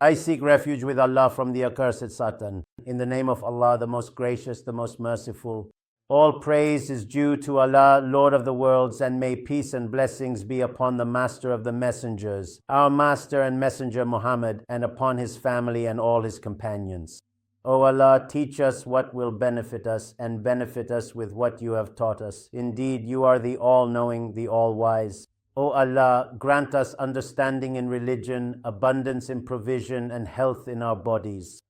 I seek refuge with Allah from the accursed Satan. In the name of Allah, the most gracious, the most merciful. All praise is due to Allah, Lord of the worlds, and may peace and blessings be upon the master of the messengers, our master and messenger Muhammad, and upon his family and all his companions. O Allah, teach us what will benefit us, and benefit us with what you have taught us. Indeed, you are the all-knowing, the all-wise. O Allah, grant us understanding in religion, abundance in provision, and health in our bodies.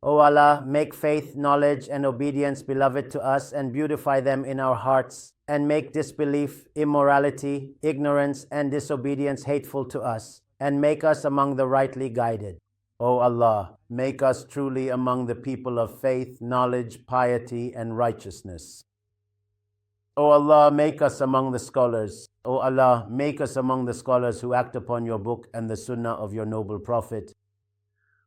O Allah, make faith, knowledge, and obedience beloved to us, and beautify them in our hearts, and make disbelief, immorality, ignorance, and disobedience hateful to us, and make us among the rightly guided. O Allah, make us truly among the people of faith, knowledge, piety, and righteousness. O Allah, make us among the scholars. O Allah, make us among the scholars who act upon your book and the sunnah of your noble Prophet.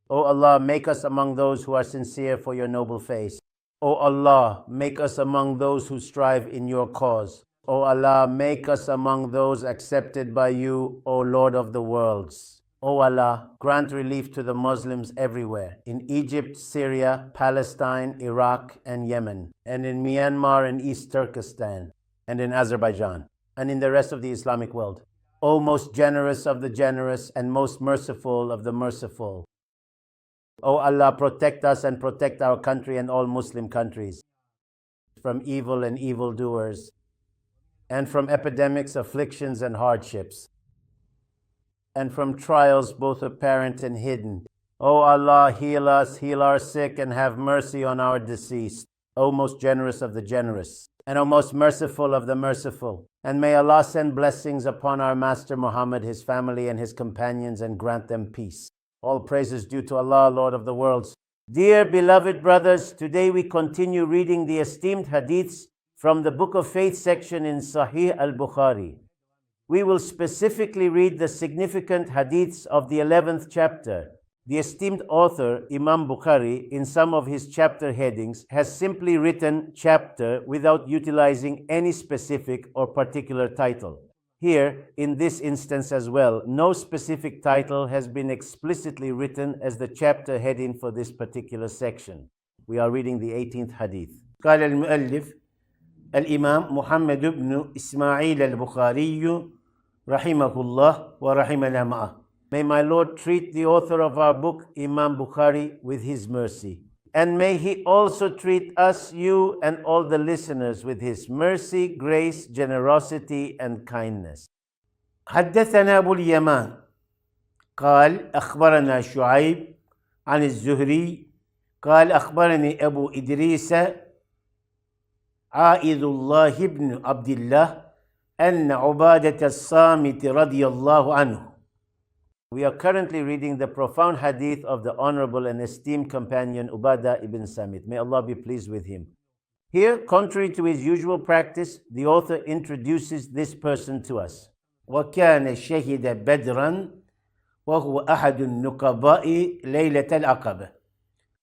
O Allah, make us among those who are sincere for your noble face. O Allah, make us among those who strive in your cause. O Allah, make us among those accepted by you, O Lord of the worlds. O Allah, grant relief to the Muslims everywhere, in Egypt, Syria, Palestine, Iraq, and Yemen, and in Myanmar and East Turkestan, and in Azerbaijan, and in the rest of the Islamic world. O most generous of the generous, and most merciful of the merciful. O Allah, protect us and protect our country and all Muslim countries from evil and evildoers, and from epidemics, afflictions, and hardships, and from trials both apparent and hidden. O Allah, heal us, heal our sick, and have mercy on our deceased. O most generous of the generous, and O most merciful of the merciful. And may Allah send blessings upon our Master Muhammad, his family, and his companions, and grant them peace. All praises due to Allah, Lord of the worlds. Dear beloved brothers, today we continue reading the esteemed hadiths from the Book of Faith section in Sahih Bukhari. We will specifically read the significant hadiths of the 11th chapter. The esteemed author, Imam Bukhari, in some of his chapter headings, has simply written chapter without utilizing any specific or particular title. Here, in this instance as well, no specific title has been explicitly written as the chapter heading for this particular section. We are reading the 18th hadith. قال المؤلف الإمام محمد بن إسماعيل البخاري رحمه الله ورحمنا معه. May my Lord treat the author of our book, Imam Bukhari, with his mercy. And may he also treat us, you, and all the listeners with his mercy, grace, generosity, and kindness. حدثنا أبو اليمان قال أخبرنا شعيب عن الزهري قال أخبرني أبو إدريس عائذ الله بن عبد الله أن عبادة الصامت رضي الله عنه. We are currently reading the profound hadith of the honorable and esteemed companion Ubadah ibn Samit. May Allah be pleased with him. Here, contrary to his usual practice, the author introduces this person to us. وَكَانَ شَهِدَ بَدْرًا وَهُوَ أَحَدُ النُّقَبَاءِ لَيْلَةَ الْعَقَبَةِ.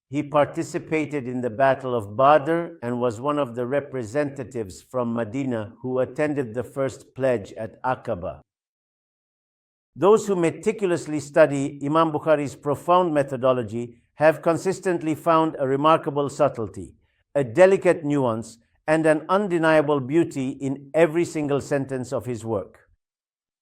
He participated in the Battle of Badr and was one of the representatives from Medina who attended the first pledge at Aqaba. Those who meticulously study Imam Bukhari's profound methodology have consistently found a remarkable subtlety, a delicate nuance, and an undeniable beauty in every single sentence of his work.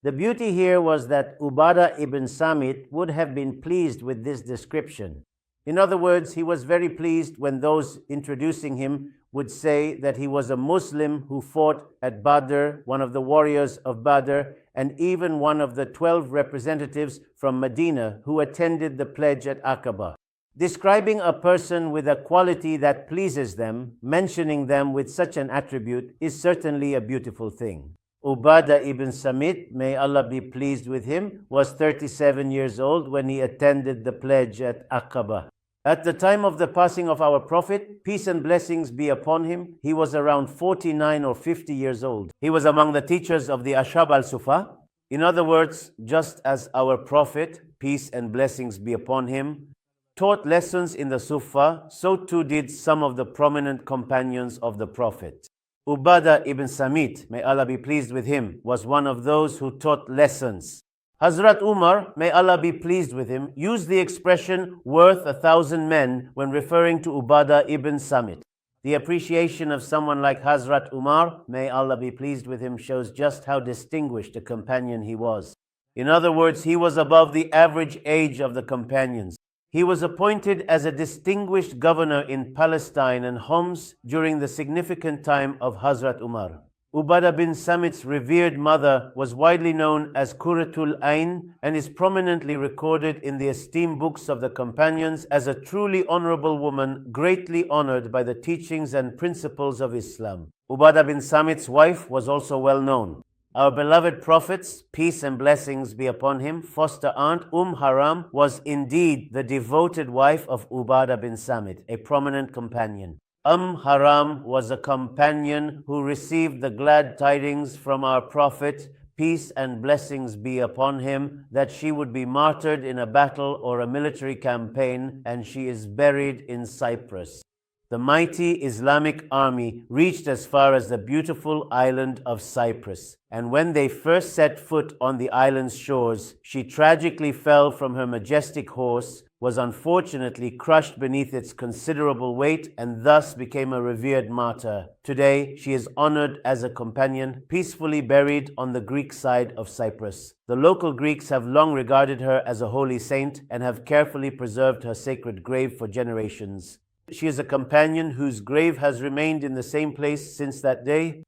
The beauty here was that Ubadah ibn Samit would have been pleased with this description. In other words, he was very pleased when those introducing him would say that he was a Muslim who fought at Badr, one of the warriors of Badr, and even one of the 12 representatives from Medina who attended the pledge at Aqaba. Describing a person with a quality that pleases them, mentioning them with such an attribute, is certainly a beautiful thing. Ubadah ibn Samit, may Allah be pleased with him, was 37 years old when he attended the pledge at Aqaba. At the time of the passing of our Prophet, peace and blessings be upon him, he was around 49 or 50 years old. He was among the teachers of the Ashab al-Sufa. In other words, just as our Prophet, peace and blessings be upon him, taught lessons in the Sufa, so too did some of the prominent companions of the Prophet. Ubadah ibn Samit, may Allah be pleased with him, was one of those who taught lessons. Hazrat Umar, may Allah be pleased with him, used the expression worth 1,000 men when referring to Ubadah ibn Samit. The appreciation of someone like Hazrat Umar, may Allah be pleased with him, shows just how distinguished a companion he was. In other words, he was above the average age of the companions. He was appointed as a distinguished governor in Palestine and Homs during the significant time of Hazrat Umar. Ubadah bin Samit's revered mother was widely known as Qurratul Ain and is prominently recorded in the esteemed books of the companions as a truly honorable woman, greatly honored by the teachings and principles of Islam. Ubadah bin Samit's wife was also well known. Our beloved Prophet's peace and blessings be upon him, foster aunt Haram was indeed the devoted wife of Ubadah bin Samit, a prominent companion. Haram was a companion who received the glad tidings from our Prophet, peace and blessings be upon him, that she would be martyred in a battle or a military campaign, and she is buried in Cyprus. The mighty Islamic army reached as far as the beautiful island of Cyprus, and when they first set foot on the island's shores, she tragically fell from her majestic horse, was unfortunately crushed beneath its considerable weight, and thus became a revered martyr. Today, she is honored as a companion, peacefully buried on the Greek side of Cyprus. The local Greeks have long regarded her as a holy saint and have carefully preserved her sacred grave for generations. She is a companion whose grave has remained in the same place since that day.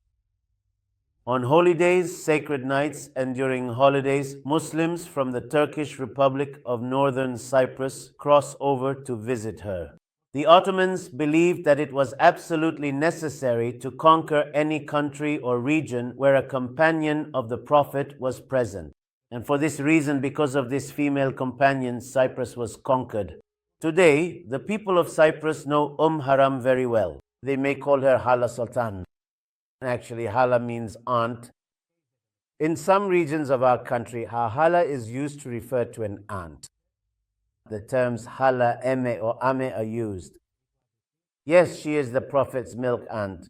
On holy days, sacred nights, and during holidays, Muslims from the Turkish Republic of Northern Cyprus cross over to visit her. The Ottomans believed that it was absolutely necessary to conquer any country or region where a companion of the Prophet was present. And for this reason, because of this female companion, Cyprus was conquered. Today, the people of Cyprus know Haram very well. They may call her Hala Sultan. Actually, Hala means aunt. In some regions of our country, Hala is used to refer to an aunt. The terms Hala, Eme, or Ame are used. Yes, she is the Prophet's milk aunt.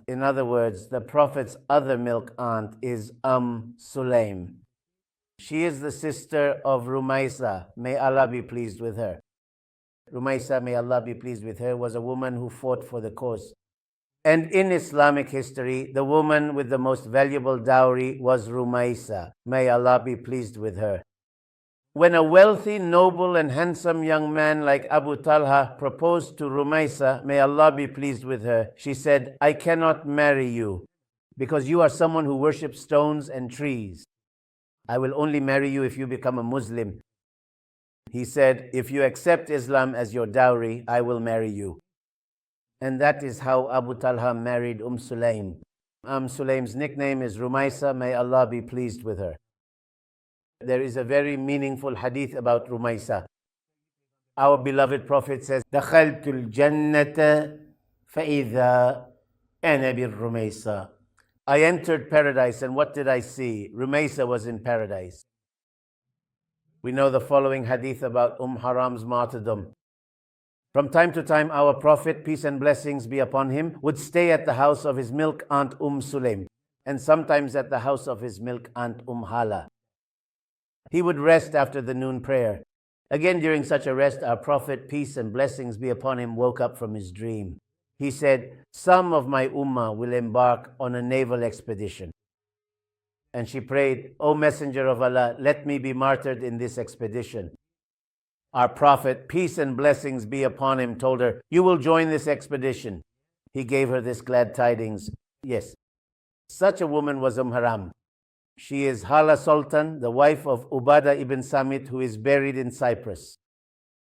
In other words, the Prophet's other milk aunt is Sulaim. She is the sister of Rumaisa. May Allah be pleased with her. Rumaisa, may Allah be pleased with her, was a woman who fought for the cause. And in Islamic history, the woman with the most valuable dowry was Rumaisa. May Allah be pleased with her. When a wealthy, noble, and handsome young man like Abu Talha proposed to Rumaisa, may Allah be pleased with her, she said, I cannot marry you because you are someone who worships stones and trees. I will only marry you if you become a Muslim. He said, if you accept Islam as your dowry, I will marry you. And that is how Abu Talha married Sulaim. Sulaim's nickname is Rumaisa. May Allah be pleased with her. There is a very meaningful hadith about Rumaisa. Our beloved Prophet says, دَخَلْتُ الْجَنَّةَ فَإِذَا أَنَا بِالرُّمَيْسَةِ. I entered paradise, and what did I see? Rumaisa was in paradise. We know the following hadith about Haram's martyrdom. From time to time, our Prophet, peace and blessings be upon him, would stay at the house of his milk aunt Sulaim, and sometimes at the house of his milk aunt Hala. He would rest after the noon prayer. Again, during such a rest, our Prophet, peace and blessings be upon him, woke up from his dream. He said, some of my ummah will embark on a naval expedition. And she prayed, O Messenger of Allah, let me be martyred in this expedition. Our Prophet, peace and blessings be upon him, told her, you will join this expedition. He gave her this glad tidings. Yes, such a woman was Haram. She is Hala Sultan, the wife of Ubadah ibn Samit, who is buried in Cyprus.